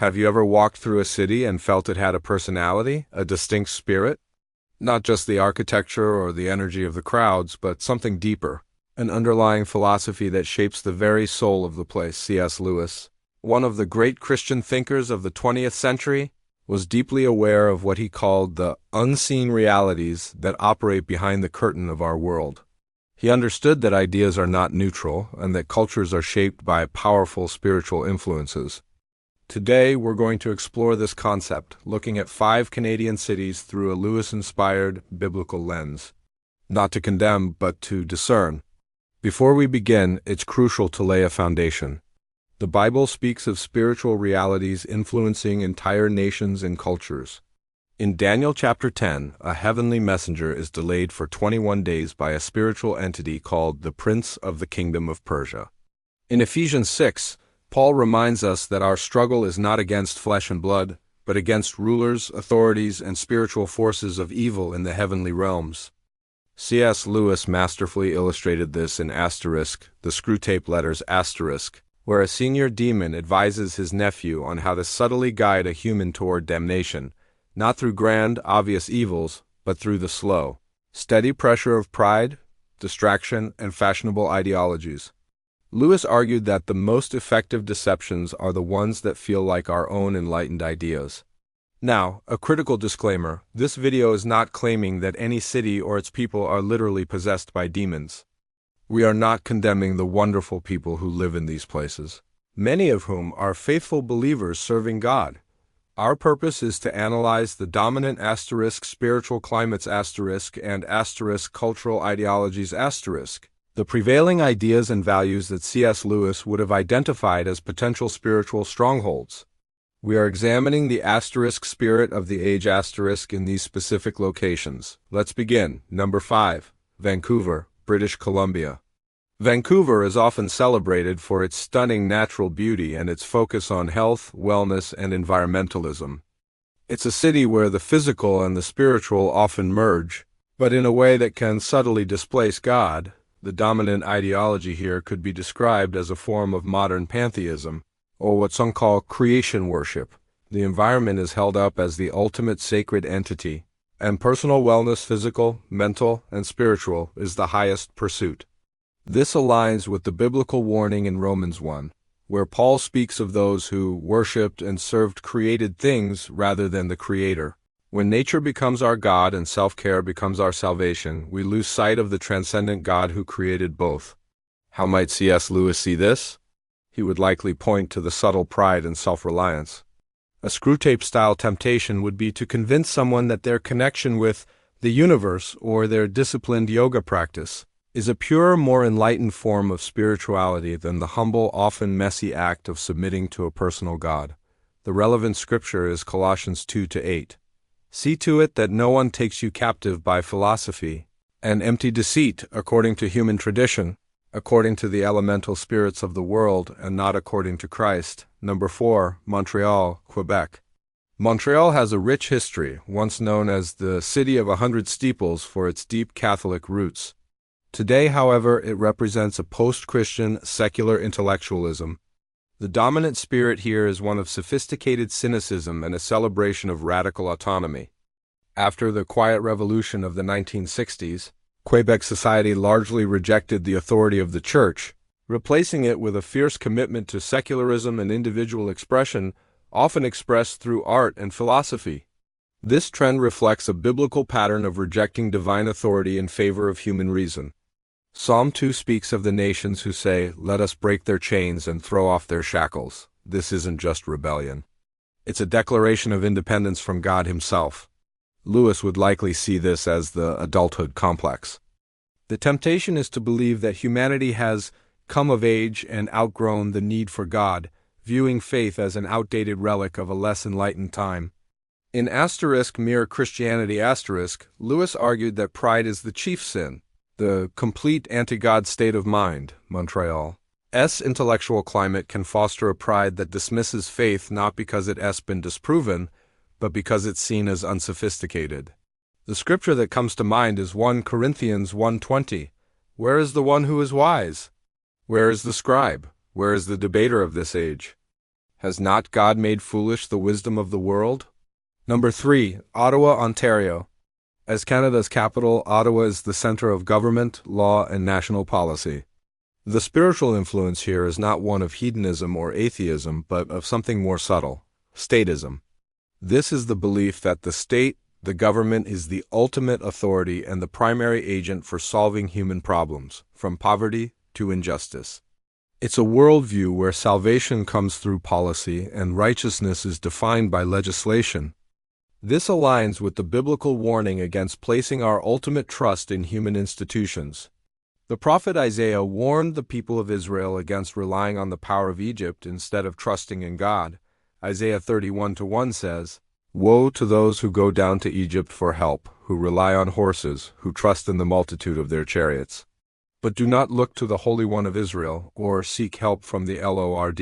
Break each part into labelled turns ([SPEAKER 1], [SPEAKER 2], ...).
[SPEAKER 1] Have you ever walked through a city and felt it had a personality, a distinct spirit? Not just the architecture or the energy of the crowds, but something deeper, an underlying philosophy that shapes the very soul of the place. C.S. Lewis, one of the great Christian thinkers of the 20th century, was deeply aware of what he called the unseen realities that operate behind the curtain of our world. He understood that ideas are not neutral and that cultures are shaped by powerful spiritual influences. Today, we're going to explore this concept, looking at 5 Canadian cities through a Lewis-inspired biblical lens. Not to condemn, but to discern. Before we begin, it's crucial to lay a foundation. The Bible speaks of spiritual realities influencing entire nations and cultures. In Daniel chapter 10, a heavenly messenger is delayed for 21 days by a spiritual entity called the Prince of the Kingdom of Persia. In Ephesians 6, Paul reminds us that our struggle is not against flesh and blood, but against rulers, authorities, and spiritual forces of evil in the heavenly realms. C.S. Lewis masterfully illustrated this in asterisk, the screwtape letters asterisk, where a senior demon advises his nephew on how to subtly guide a human toward damnation, not through grand, obvious evils, but through the slow, steady pressure of pride, distraction, and fashionable ideologies. Lewis argued that the most effective deceptions are the ones that feel like our own enlightened ideas. Now, a critical disclaimer, this video is not claiming that any city or its people are literally possessed by demons. We are not condemning the wonderful people who live in these places, many of whom are faithful believers serving God. Our purpose is to analyze the dominant asterisk spiritual climates asterisk and asterisk cultural ideologies asterisk, the prevailing ideas and values that C.S. Lewis would have identified as potential spiritual strongholds. We are examining the asterisk spirit of the age asterisk in these specific locations. Let's begin. Number 5, Vancouver, British Columbia. Vancouver is often celebrated for its stunning natural beauty and its focus on health, wellness, and environmentalism. It's a city where the physical and the spiritual often merge, but in a way that can subtly displace God. The dominant ideology here could be described as a form of modern pantheism, or what some call creation worship. The environment is held up as the ultimate sacred entity, and personal wellness, physical, mental, and spiritual, is the highest pursuit. This aligns with the biblical warning in Romans 1, where Paul speaks of those who worshipped and served created things rather than the Creator. When nature becomes our God and self-care becomes our salvation, we lose sight of the transcendent God who created both. How might C.S. Lewis see this? He would likely point to the subtle pride and self-reliance. A screwtape-style temptation would be to convince someone that their connection with the universe or their disciplined yoga practice is a purer, more enlightened form of spirituality than the humble, often messy act of submitting to a personal God. The relevant scripture is Colossians 2-8. See to it that no one takes you captive by philosophy and empty deceit according to human tradition, according to the elemental spirits of the world, and not according to Christ. Number 4, Montreal, Quebec. Montreal has a rich history, once known as the City of 100 Steeples for its deep Catholic roots. Today, however, it represents a post-Christian, secular intellectualism. The dominant spirit here is one of sophisticated cynicism and a celebration of radical autonomy. After the Quiet Revolution of the 1960s, Quebec society largely rejected the authority of the Church, replacing it with a fierce commitment to secularism and individual expression, often expressed through art and philosophy. This trend reflects a biblical pattern of rejecting divine authority in favor of human reason. Psalm 2 speaks of the nations who say, "Let us break their chains and throw off their shackles." This isn't just rebellion. It's a declaration of independence from God Himself. Lewis would likely see this as the adulthood complex. The temptation is to believe that humanity has come of age and outgrown the need for God, viewing faith as an outdated relic of a less enlightened time. In asterisk Mere Christianity asterisk, Lewis argued that pride is the chief sin, the complete anti-God state of mind. Montreal's intellectual climate can foster a pride that dismisses faith not because it has been disproven, but because it's seen as unsophisticated. The scripture that comes to mind is 1 Corinthians 1:20. Where is the one who is wise? Where is the scribe? Where is the debater of this age? Has not God made foolish the wisdom of the world? Number 3. Ottawa, Ontario. As Canada's capital, Ottawa is the center of government, law, and national policy. The spiritual influence here is not one of hedonism or atheism, but of something more subtle: statism. This is the belief that the state, the government, is the ultimate authority and the primary agent for solving human problems, from poverty to injustice. It's a worldview where salvation comes through policy and righteousness is defined by legislation. This aligns with the biblical warning against placing our ultimate trust in human institutions. The prophet Isaiah warned the people of Israel against relying on the power of Egypt instead of trusting in God. Isaiah 31:1 says, "Woe to those who go down to Egypt for help, who rely on horses, who trust in the multitude of their chariots. But do not look to the Holy One of Israel, or seek help from the Lord."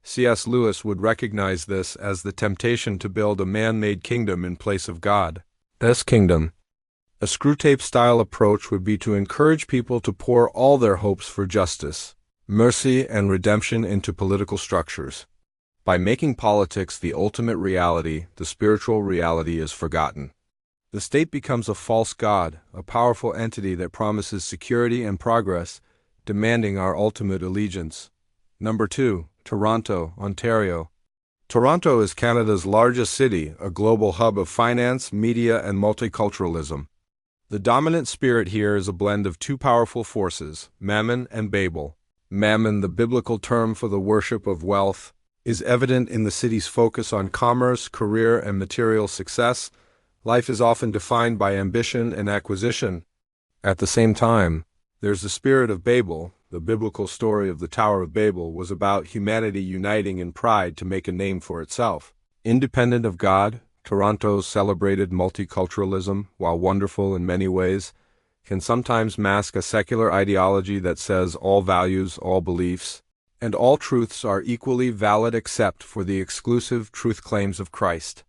[SPEAKER 1] C.S. Lewis would recognize this as the temptation to build a man-made kingdom in place of God. This kingdom. A Screwtape-style approach would be to encourage people to pour all their hopes for justice, mercy, and redemption into political structures. By making politics the ultimate reality, the spiritual reality is forgotten. The state becomes a false god, a powerful entity that promises security and progress, demanding our ultimate allegiance. Number 2. Toronto, Ontario. Toronto is Canada's largest city, a global hub of finance, media, and multiculturalism. The dominant spirit here is a blend of two powerful forces, Mammon and Babel. Mammon, the biblical term for the worship of wealth, is evident in the city's focus on commerce, career, and material success. Life is often defined by ambition and acquisition. At the same time, there's the spirit of Babel. The biblical story of the Tower of Babel was about humanity uniting in pride to make a name for itself. Independent of God, Toronto's celebrated multiculturalism, while wonderful in many ways, can sometimes mask a secular ideology that says all values, all beliefs, and all truths are equally valid except for the exclusive truth claims of Christ.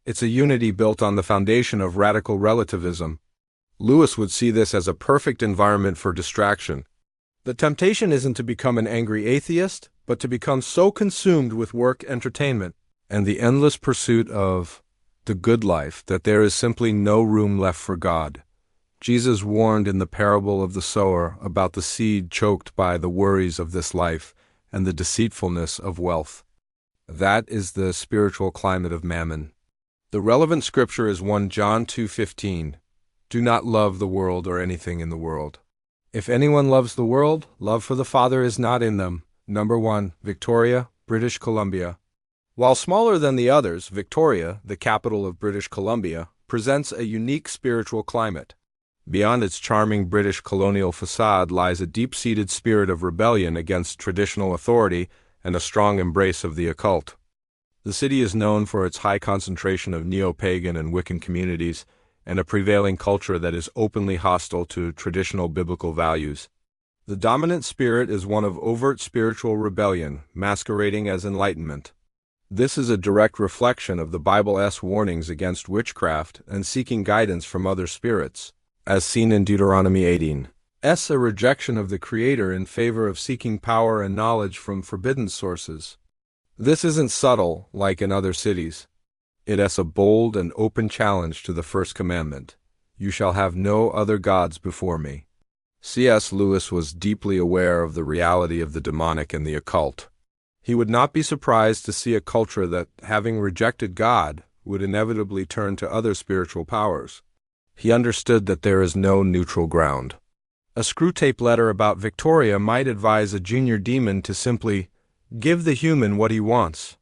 [SPEAKER 1] It's a unity built on the foundation of radical relativism. Lewis would see this as a perfect environment for distraction. The temptation isn't to become an angry atheist, but to become so consumed with work, entertainment, and the endless pursuit of the good life that there is simply no room left for God. Jesus warned in the parable of the sower about the seed choked by the worries of this life and the deceitfulness of wealth. That is the spiritual climate of mammon. The relevant scripture is 1 John 2:15. Do not love the world or anything in the world. If anyone loves the world, love for the Father is not in them. Number 1, Victoria, British Columbia. While smaller than the others, Victoria, the capital of British Columbia, presents a unique spiritual climate. Beyond its charming British colonial facade lies a deep-seated spirit of rebellion against traditional authority and a strong embrace of the occult. The city is known for its high concentration of neo-pagan and Wiccan communities, and a prevailing culture that is openly hostile to traditional biblical values. The dominant spirit is one of overt spiritual rebellion, masquerading as enlightenment. This is a direct reflection of the Bible's warnings against witchcraft and seeking guidance from other spirits, as seen in Deuteronomy 18. A rejection of the Creator in favor of seeking power and knowledge from forbidden sources. This isn't subtle, like in other cities. It is a bold and open challenge to the first commandment: "You shall have no other gods before me." C.S. Lewis was deeply aware of the reality of the demonic and the occult. He would not be surprised to see a culture that, having rejected God, would inevitably turn to other spiritual powers. He understood that there is no neutral ground. A Screwtape letter about Victoria might advise a junior demon to simply give the human what he wants.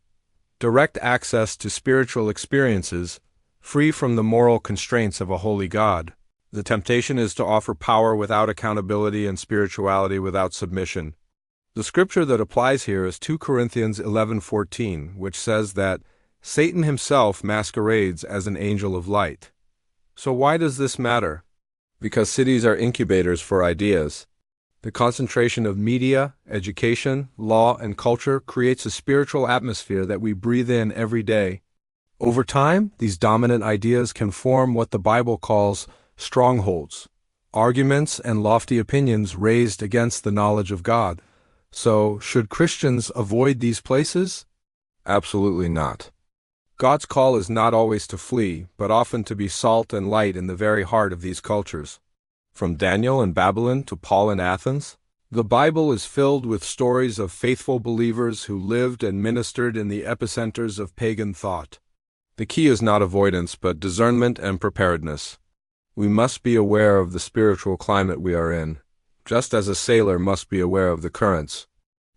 [SPEAKER 1] Direct access to spiritual experiences, free from the moral constraints of a holy God. The temptation is to offer power without accountability and spirituality without submission. The scripture that applies here is 2 Corinthians 11:14, which says that Satan himself masquerades as an angel of light. So why does this matter? Because cities are incubators for ideas. The concentration of media, education, law, and culture creates a spiritual atmosphere that we breathe in every day. Over time, these dominant ideas can form what the Bible calls strongholds, arguments and lofty opinions raised against the knowledge of God. So, should Christians avoid these places? Absolutely not. God's call is not always to flee, but often to be salt and light in the very heart of these cultures. From Daniel in Babylon to Paul in Athens, the Bible is filled with stories of faithful believers who lived and ministered in the epicenters of pagan thought. The key is not avoidance, but discernment and preparedness. We must be aware of the spiritual climate we are in, just as a sailor must be aware of the currents.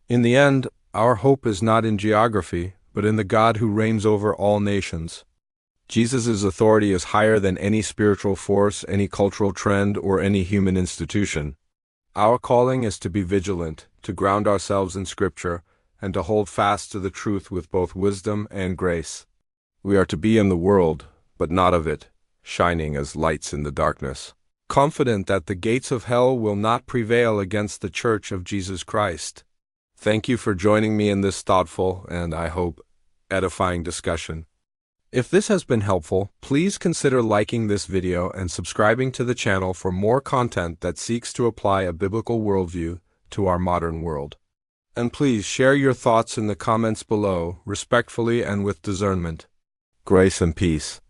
[SPEAKER 1] In the end, our hope is not in geography, but in the God who reigns over all nations. Jesus' authority is higher than any spiritual force, any cultural trend, or any human institution. Our calling is to be vigilant, to ground ourselves in Scripture, and to hold fast to the truth with both wisdom and grace. We are to be in the world, but not of it, shining as lights in the darkness, confident that the gates of hell will not prevail against the Church of Jesus Christ. Thank you for joining me in this thoughtful and, I hope, edifying discussion. If this has been helpful, please consider liking this video and subscribing to the channel for more content that seeks to apply a biblical worldview to our modern world. And please share your thoughts in the comments below, respectfully and with discernment. Grace and peace.